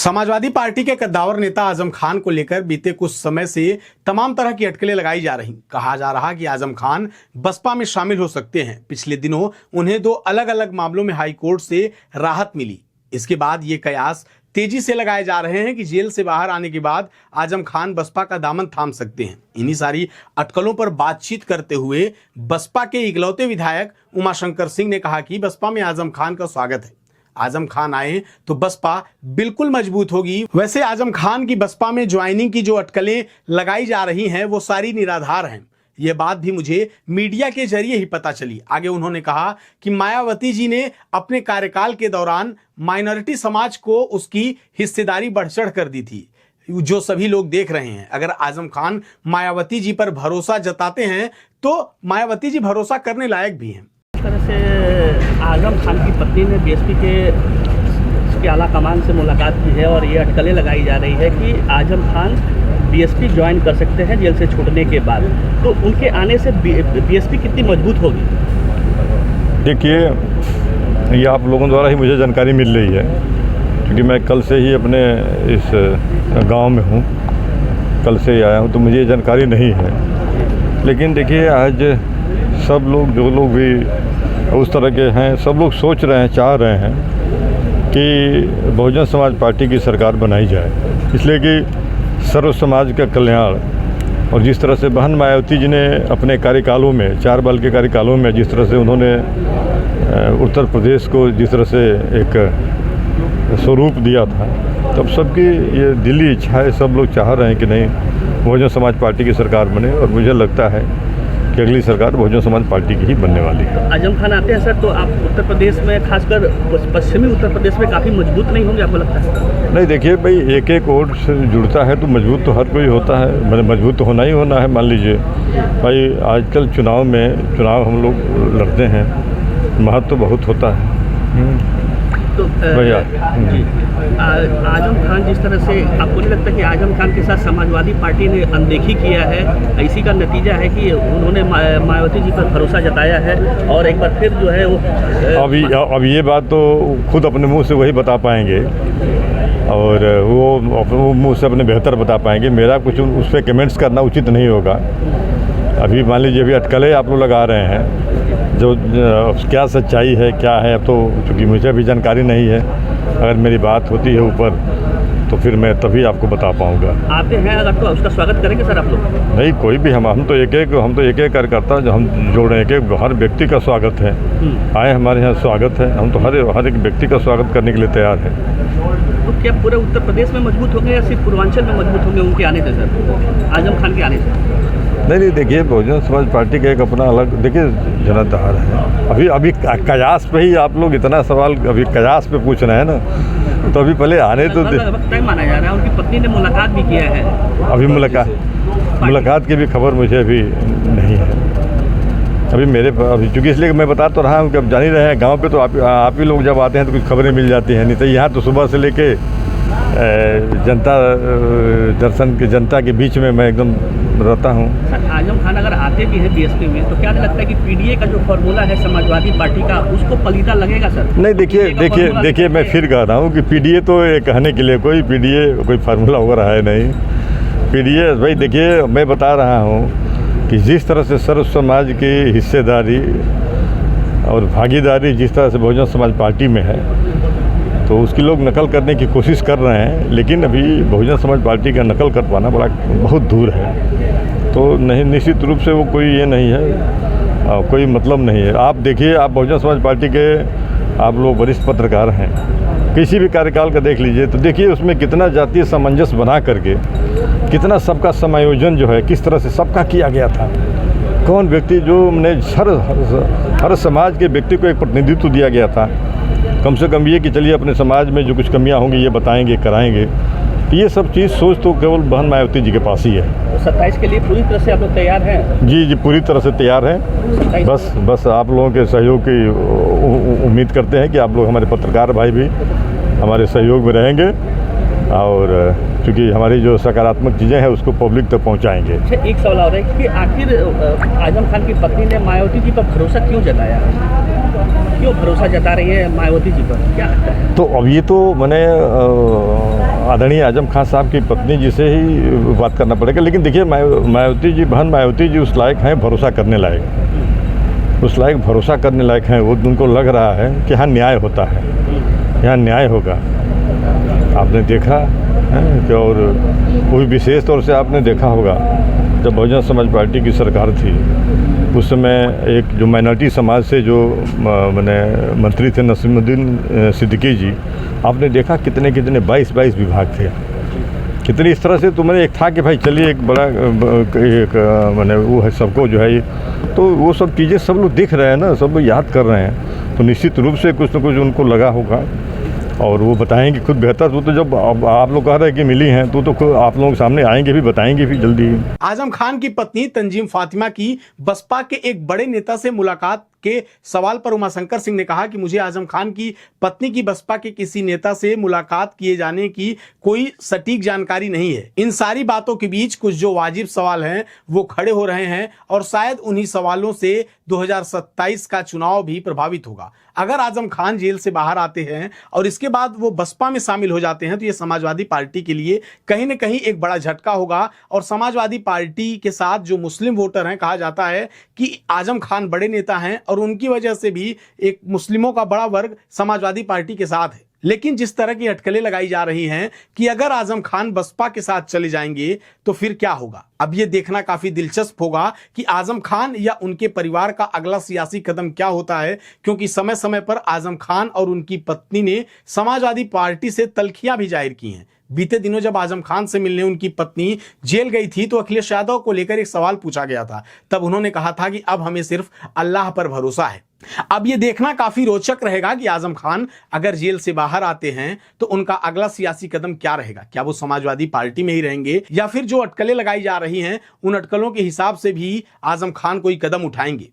Samajwadi party के कद्दावर नेता आजम खान को लेकर बीते कुछ समय से तमाम तरह की अटकलें लगाई जा रही। कहा जा रहा कि आजम खान बसपा में शामिल हो सकते हैं। पिछले दिनों उन्हें 2 अलग अलग मामलों में हाई कोर्ट से राहत मिली। इसके बाद ये कयास तेजी से लगाए जा रहे हैं कि जेल से बाहर आने के बाद आजम खान बसपा का दामन थाम सकते हैं। इन्हीं सारी अटकलों पर बातचीत करते हुए बसपा के इकलौते विधायक उमाशंकर सिंह ने कहा कि बसपा में आजम खान का स्वागत है। आजम खान आए तो बसपा बिल्कुल मजबूत होगी। वैसे आजम खान की बसपा में ज्वाइनिंग की जो अटकलें लगाई जा रही हैं वो सारी निराधार हैं। ये बात भी मुझे मीडिया के जरिए ही पता चली। आगे उन्होंने कहा कि मायावती जी ने अपने कार्यकाल के दौरान माइनॉरिटी समाज को उसकी हिस्सेदारी बढ़ चढ़ कर दी थी, जो सभी लोग देख रहे हैं। अगर आजम खान मायावती जी पर भरोसा जताते हैं तो मायावती जी भरोसा करने लायक भी हैं। इस तरह से आजम खान की पत्नी ने बीएसपी के आला कमान से मुलाकात की है और ये अटकलें लगाई जा रही है कि आजम खान बीएसपी ज्वाइन कर सकते हैं जेल से छूटने के बाद। तो उनके आने से बीएसपी कितनी मजबूत होगी? देखिए, ये आप लोगों द्वारा ही मुझे जानकारी मिल रही है, क्योंकि मैं कल से ही अपने इस गांव में हूँ, कल से ही आया हूँ, तो मुझे ये जानकारी नहीं है। लेकिन देखिए, आज सब लोग, जो लोग भी उस तरह के हैं, सब लोग सोच रहे हैं, चाह रहे हैं कि बहुजन समाज पार्टी की सरकार बनाई जाए, इसलिए कि सर्व समाज का कल्याण। और जिस तरह से बहन मायावती जी ने अपने कार्यकालों में, 4 बार के कार्यकालों में जिस तरह से उन्होंने उत्तर प्रदेश को जिस तरह से एक स्वरूप दिया था, तब सबकी ये दिली इच्छा है, सब लोग चाह रहे हैं कि नहीं, बहुजन समाज पार्टी की सरकार बने। और मुझे लगता है कि अगली सरकार बहुजन समाज पार्टी की ही बनने वाली है। आजम खान आते हैं सर, तो आप उत्तर प्रदेश में, खासकर पश्चिमी उत्तर प्रदेश में काफ़ी मजबूत नहीं होंगे, आपको लगता है? नहीं, देखिए भाई, एक एक वोट से जुड़ता है तो मजबूत तो हर कोई होता है, मतलब मजबूत तो होना ही होना है। मान लीजिए भाई, आजकल चुनाव हम लोग लड़ते हैं, महत्व तो बहुत होता है। तो भैया जी, आजम खान जिस तरह से, आपको नहीं लगता कि आजम खान के साथ समाजवादी पार्टी ने अनदेखी किया है? इसी का नतीजा है कि उन्होंने मायावती जी पर भरोसा जताया है और एक बार फिर जो है वो अब ये बात तो खुद अपने मुंह से वही बता पाएंगे, और वो मुंह से अपने बेहतर बता पाएंगे। मेरा कुछ उस पर कमेंट्स करना उचित नहीं होगा। अभी मान लीजिए, अभी अटकलें आप लोग लगा रहे हैं, जो क्या सच्चाई है, क्या है, अब तो चूँकि मुझे भी जानकारी नहीं है। अगर मेरी बात होती है ऊपर, तो फिर मैं तभी आपको बता पाऊँगा। आते हैं अगर तो उसका स्वागत करेंगे सर आप लोग? नहीं, कोई भी, हम तो एक एक कार्यकर्ता जो हम जोड़ रहे हैं, हर व्यक्ति का स्वागत है। आए, हमारे यहाँ स्वागत है, हम तो हर एक व्यक्ति का स्वागत करने के लिए तैयार हैं। तो क्या पूरे उत्तर प्रदेश में मजबूत होंगे या सिर्फ पूर्वांचल में मजबूत होंगे उनके आने से सर, आजम खान के आने से? नहीं, देखिए, बहुजन समाज पार्टी का एक अपना अलग, देखिए, जनाधार है। अभी कयास पे ही आप लोग इतना सवाल अभी कयास पे पूछ रहे हैं ना, तो अभी पहले आने तो तय माना जा रहा है। उनकी पत्नी ने मुलाकात भी किया है। अभी मुलाकात की भी खबर मुझे अभी नहीं है। अभी चूँकि इसलिए मैं बता तो रहा हूँ कि अब जान ही रहे हैं, गाँव पे तो आप ही लोग जब आते हैं तो कुछ खबरें मिल जाती हैं। नहीं तो यहाँ तो सुबह से लेके जनता के बीच में मैं एकदम रहता हूँ। आजम खान अगर आते भी हैं बीएसपी में, तो क्या लगता है कि पीडीए का जो फार्मूला है समाजवादी पार्टी का, उसको पलीता लगेगा सर? नहीं, देखिए, मैं फिर कह रहा हूँ कि पीडीए तो कहने के लिए कोई फार्मूला वगैरह है नहीं। पीडीए भाई, देखिए, मैं बता रहा हूँ कि जिस तरह से सर्व समाज की हिस्सेदारी और भागीदारी जिस तरह से बहुजन समाज पार्टी में है, तो उसकी लोग नकल करने की कोशिश कर रहे हैं। लेकिन अभी बहुजन समाज पार्टी का नकल कर पाना बहुत दूर है। तो नहीं, निश्चित रूप से वो कोई ये नहीं है, कोई मतलब नहीं है। आप देखिए, आप बहुजन समाज पार्टी के आप लोग वरिष्ठ पत्रकार हैं, किसी भी कार्यकाल का देख लीजिए, तो देखिए उसमें कितना जातीय सामंजस्य बना करके, कितना सबका समायोजन जो है, किस तरह से सबका किया गया था। कौन व्यक्ति, जो हमने हर समाज के व्यक्ति को एक प्रतिनिधित्व दिया गया था। कम से कम ये कि चलिए अपने समाज में जो कुछ कमियां होंगी ये बताएंगे, कराएंगे। तो ये सब चीज़ सोच तो केवल बहन मायावती जी के पास ही है। तो 27 के लिए पूरी तरह से आप लोग तैयार हैं? जी, पूरी तरह से तैयार हैं। बस आप लोगों के सहयोग की उम्मीद करते हैं कि आप लोग, हमारे पत्रकार भाई भी हमारे सहयोग में रहेंगे, और क्योंकि हमारी जो सकारात्मक चीज़ें हैं उसको पब्लिक तक पहुंचाएंगे। अच्छा, एक सवाल और है कि आखिर आजम खान की पत्नी ने मायावती जी पर भरोसा क्यों जताया? क्यों भरोसा जता रही है मायावती जी पर, क्या लगता है? तो अब ये तो मैंने आदरणीय आजम खान साहब की पत्नी जी से ही बात करना पड़ेगा। लेकिन देखिए मायावती जी, बहन मायावती जी उस लायक हैं, भरोसा करने लायक, उस लायक भरोसा करने लायक हैं। वो उनको लग रहा है कि यहाँ न्याय होता है, यहाँ न्याय होगा। आपने देखा है कि और वो भी विशेष तौर से आपने देखा होगा जब बहुजन समाज पार्टी की सरकार थी, उस समय एक जो माइनॉरिटी समाज से जो मैंने मंत्री थे नसीमुद्दीन सिद्दीकी जी, आपने देखा कितने 22 विभाग थे, कितनी इस तरह से। तो मैंने एक था कि भाई चलिए एक बड़ा एक मैंने वो है सबको जो है, तो वो सब चीज़ें सब लोग देख रहे हैं ना, सब लोग याद कर रहे हैं, तो निश्चित रूप से कुछ न कुछ उनको लगा होगा और वो बताएंगे खुद बेहतर। तो जब आप लोग कह रहे हैं कि मिली हैं तो आप लोगों के सामने आएंगे भी, बताएंगे भी जल्दी। आजम खान की पत्नी तंजीम फातिमा की बसपा के एक बड़े नेता से मुलाकात के सवाल पर उमाशंकर सिंह ने कहा कि मुझे आजम खान की पत्नी की बसपा के किसी नेता से मुलाकात किए जाने की कोई सटीक जानकारी नहीं है। इन सारी बातों के बीच कुछ जो वाजिब सवाल हैं वो खड़े हो रहे हैं और शायद उन्हीं सवालों से 2027 का चुनाव भी प्रभावित होगा। अगर आजम खान जेल से बाहर आते हैं और इसके बाद वो बसपा में शामिल हो जाते हैं तो ये समाजवादी पार्टी के लिए कहीं ना कहीं एक बड़ा झटका होगा। और समाजवादी पार्टी के साथ जो मुस्लिम वोटर हैं, कहा जाता है कि आजम खान बड़े नेता हैं और उनकी वजह से भी एक मुस्लिमों का बड़ा वर्ग समाजवादी पार्टी के साथ है। लेकिन जिस तरह की अटकलें लगाई जा रही हैं कि अगर आजम खान बसपा के साथ चले जाएंगे तो फिर क्या होगा, अब यह देखना काफी दिलचस्प होगा कि आजम खान या उनके परिवार का अगला सियासी कदम क्या होता है। क्योंकि समय समय पर आजम खान और उनकी पत्नी ने समाजवादी पार्टी से तल्खियां भी जाहिर की हैं। बीते दिनों जब आजम खान से मिलने उनकी पत्नी जेल गई थी तो अखिलेश यादव को लेकर एक सवाल पूछा गया था। तब उन्होंने कहा था कि अब हमें सिर्फ अल्लाह पर भरोसा है। अब यह देखना काफी रोचक रहेगा कि आजम खान अगर जेल से बाहर आते हैं तो उनका अगला सियासी कदम क्या रहेगा। क्या वो समाजवादी पार्टी में ही रहेंगे या फिर जो अटकलें लगाई जा रही हैं उन अटकलों के हिसाब से भी आजम खान कोई कदम उठाएंगे।